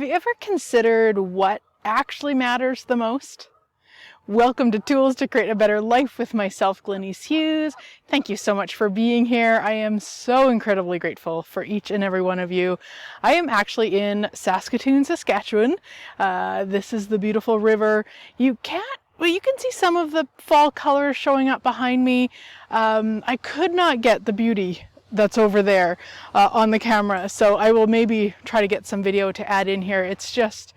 you ever considered what actually matters the most? Welcome to Tools to Create a Better Life with myself, Glenyce Hughes. Thank you so much for being here. I am so incredibly grateful for each and every one of you. I am actually in Saskatoon, Saskatchewan. This is the beautiful river. You can see some of the fall colors showing up behind me. I could not get the beauty that's over there on the camera, so I will maybe try to get some video to add in here. It's just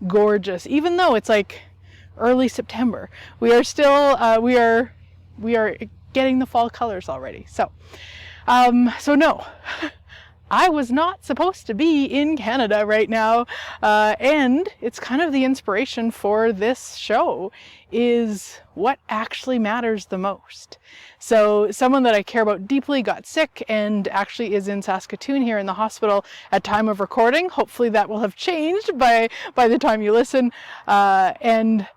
gorgeous, even though it's like early September. We are still we are getting the fall colors already. So no, I was not supposed to be in Canada right now, and it's kind of the inspiration for this show is what actually matters the most. So someone that I care about deeply got sick and actually is in Saskatoon here in the hospital at time of recording. Hopefully that will have changed by the time you listen, and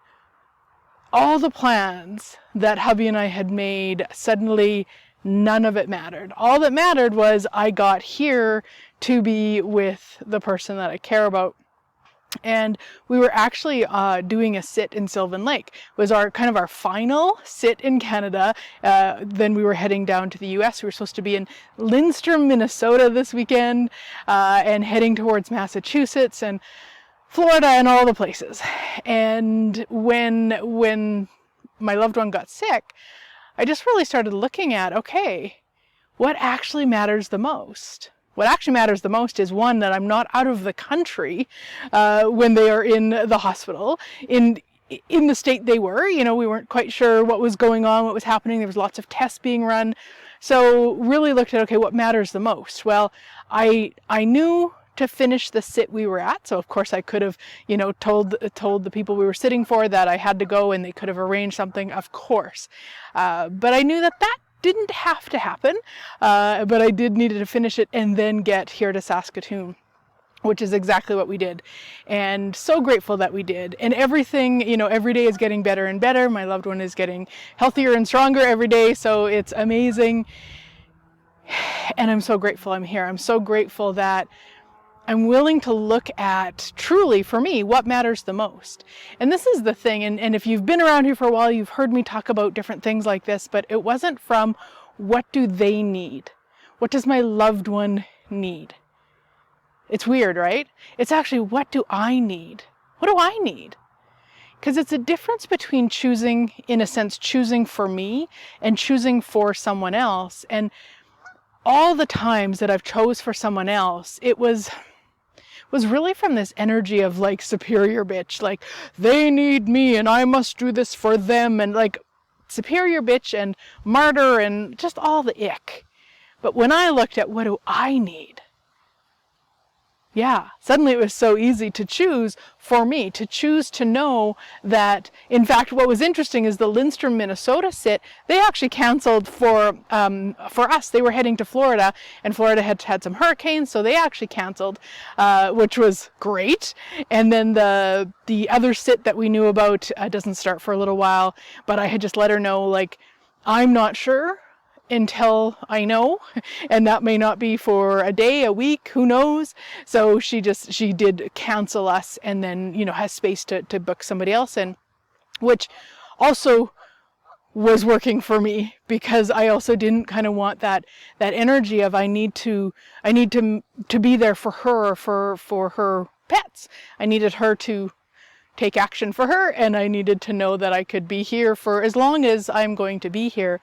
all the plans that hubby and I had made, suddenly none of it mattered. All that mattered was I got here to be with the person that I care about. And we were actually doing a sit in Sylvan Lake. It was our final sit in Canada. Then we were heading down to the US. We were supposed to be in 𝘮𝘮𝘯𝘮𝘮, Minnesota this weekend, and heading towards Massachusetts and Florida and all the places. And when my loved one got sick, I just really started looking at, okay, what actually matters the most? What actually matters the most is, one, that I'm not out of the country when they are in the hospital, in the state they were. You know, we weren't quite sure what was going on, what was happening. There was lots of tests being run. So really looked at, okay, what matters the most? Well, I knew to finish the sit we were at. So of course I could have, told the people we were sitting for that I had to go, and they could have arranged something, of course. But I knew that didn't have to happen. But I needed to finish it and then get here to Saskatoon, which is exactly what we did. And so grateful that we did. And everything, every day is getting better and better. My loved one is getting healthier and stronger every day. So it's amazing. And I'm so grateful I'm here. I'm so grateful that I'm willing to look at, truly for me, what matters the most. And this is the thing, and if you've been around here for a while, you've heard me talk about different things like this, but it wasn't from what do they need? What does my loved one need? It's weird, right? It's actually, what do I need? What do I need? Because it's a difference between choosing, in a sense, choosing for me and choosing for someone else. And all the times that I've chose for someone else, it was really from this energy of like superior bitch, like they need me and I must do this for them, and like superior bitch and martyr and just all the ick. But when I looked at what do I need, suddenly it was so easy to choose for me, to choose to know that, in fact, what was interesting is the 𝘮𝘮𝘯𝘮𝘮𝘮, Minnesota sit, they actually canceled for us. They were heading to Florida, and Florida had some hurricanes, so they actually canceled, which was great. And then the other sit that we knew about doesn't start for a little while, but I had just let her know, like, I'm not sure until I know, and that may not be for a day, a week, who knows. So she did cancel us, and then has space to book somebody else in, which also was working for me, because I also didn't kind of want that energy of I need to be there for her, for her pets. I needed her to take action for her, and I needed to know that I could be here for as long as I'm going to be here.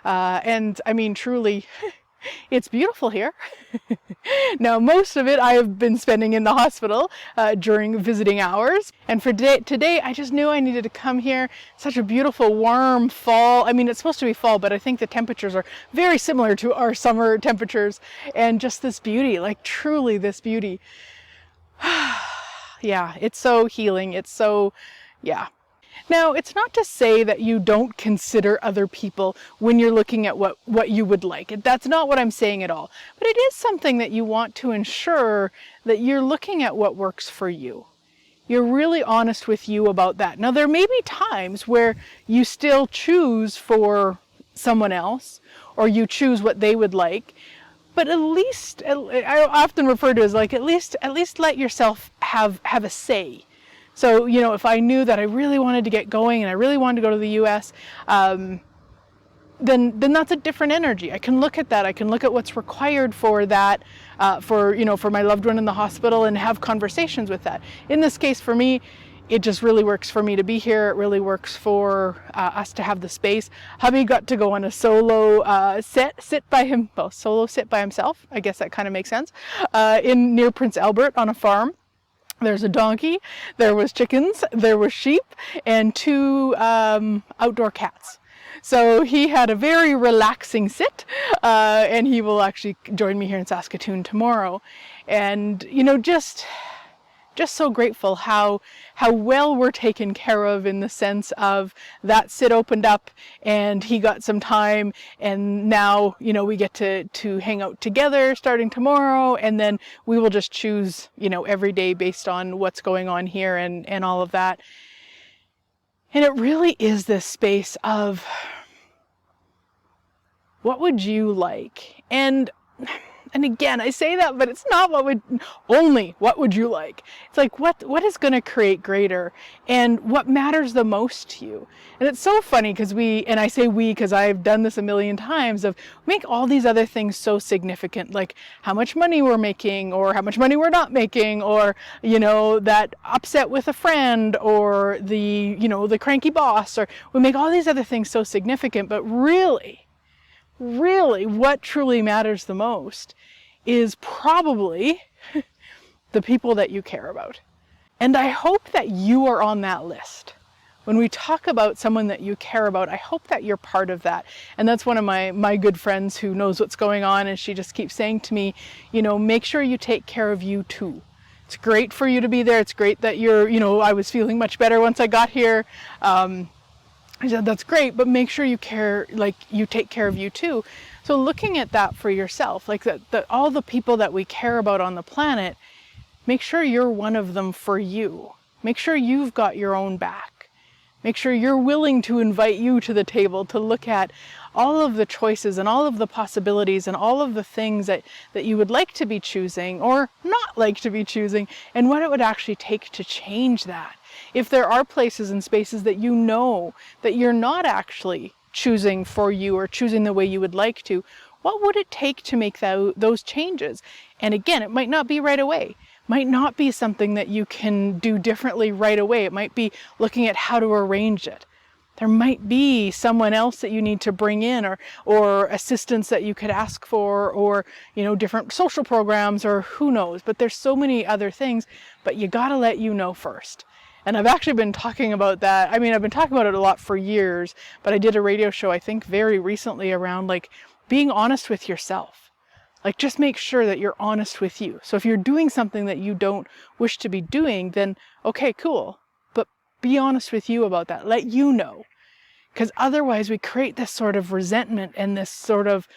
And I mean, truly, it's beautiful here. Now, most of it I have been spending in the hospital during visiting hours. And for today, I just knew I needed to come here. Such a beautiful, warm fall. I mean, it's supposed to be fall, but I think the temperatures are very similar to our summer temperatures. And just this beauty, like truly this beauty. Yeah, it's so healing. It's so, yeah. Now, it's not to say that you don't consider other people when you're looking at what you would like. That's not what I'm saying at all. But it is something that you want to ensure that you're looking at what works for you. You're really honest with you about that. Now, there may be times where you still choose for someone else, or you choose what they would like, but at least, I often refer to it as like, at least let yourself have a say. So, you know, if I knew that I really wanted to get going and I really wanted to go to the US, then that's a different energy. I can look at that. I can look at what's required for that, for my loved one in the hospital, and have conversations with that. In this case, for me, it just really works for me to be here. It really works for us to have the space. Hubby got to go on a solo sit by himself. I guess that kind of makes sense. Near Prince Albert on a farm. There's a donkey, there was chickens, there was sheep, and 2 outdoor cats. So he had a very relaxing sit, and he will actually join me here in Saskatoon tomorrow. And, you know, just so grateful how well we're taken care of, in the sense of that sit opened up and he got some time, and now, you know, we get to hang out together starting tomorrow, and then we will just choose, you know, every day based on what's going on here and all of that. And it really is this space of, what would you like? And again, I say that, but it's not what would you like? It's like, what is going to create greater, and what matters the most to you? And it's so funny because I say we because I've done this a million times, of make all these other things so significant, like how much money we're making, or how much money we're not making, or, you know, that upset with a friend, or the cranky boss, or we make all these other things so significant. But really, what truly matters the most is probably the people that you care about. And I hope that you are on that list. When we talk about someone that you care about, I hope that you're part of that. And that's one of my good friends who knows what's going on, and she just keeps saying to me, you know, make sure you take care of you too. It's great for you to be there. It's great that I was feeling much better once I got here. I said, that's great, but make sure you take care of you too. So looking at that for yourself, like that all the people that we care about on the planet, make sure you're one of them for you. Make sure you've got your own back. Make sure you're willing to invite you to the table to look at all of the choices and all of the possibilities and all of the things that you would like to be choosing or not like to be choosing, and what it would actually take to change that. If there are places and spaces that you know that you're not actually choosing for you or choosing the way you would like to, what would it take to make those changes? And again, it might not be right away. Might not be something that you can do differently right away. It might be looking at how to arrange it. There might be someone else that you need to bring in, or assistance that you could ask for, or, different social programs, or who knows. But there's so many other things, but you got to let you know first. And I've actually been talking about that. I mean, I've been talking about it a lot for years, but I did a radio show, I think very recently, around being honest with yourself. Just make sure that you're honest with you. So if you're doing something that you don't wish to be doing, then okay, cool. But be honest with you about that. Let you know. Because otherwise we create this sort of resentment and this sort of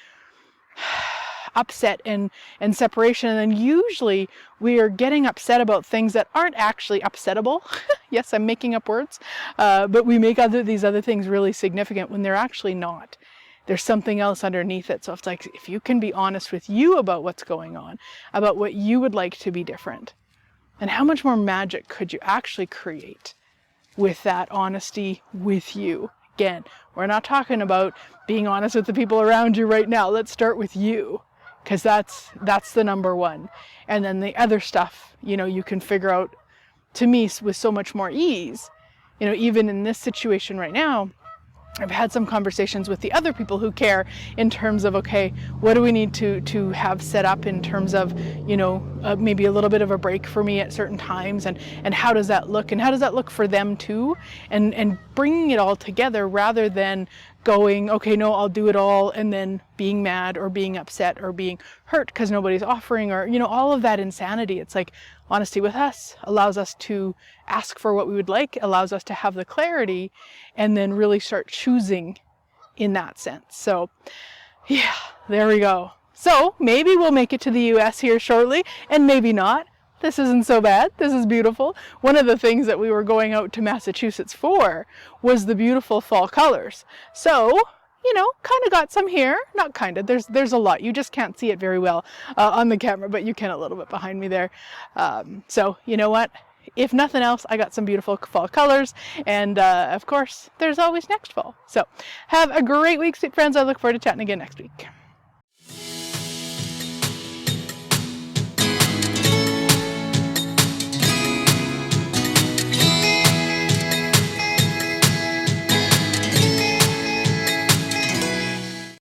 upset and separation. And then usually we are getting upset about things that aren't actually upsettable. Yes, I'm making up words. But we make these other things really significant when they're actually not. There's something else underneath it. So it's if you can be honest with you about what's going on, about what you would like to be different, and how much more magic could you actually create with that honesty with you. Again, we're not talking about being honest with the people around you right now. Let's start with you, because that's the number one. And then the other stuff, you can figure out, to me, with so much more ease. Even in this situation right now, I've had some conversations with the other people who care in terms of, okay, what do we need to have set up in terms of, maybe a little bit of a break for me at certain times, and how does that look, and how does that look for them too, and bringing it all together rather than going, okay, no, I'll do it all, and then being mad or being upset or being hurt because nobody's offering, or, all of that insanity. It's honesty with us allows us to ask for what we would like, allows us to have the clarity, and then really start choosing in that sense. So yeah, there we go. So maybe we'll make it to the US here shortly, and maybe not. This isn't so bad. This is beautiful. One of the things that we were going out to Massachusetts for was the beautiful fall colors. So, you know, kind of got some here. Not kind of, there's a lot. You just can't see it very well on the camera, but you can a little bit behind me there. So you know what? If nothing else, I got some beautiful fall colors, and of course, there's always next fall. So have a great week, sweet friends. I look forward to chatting again next week.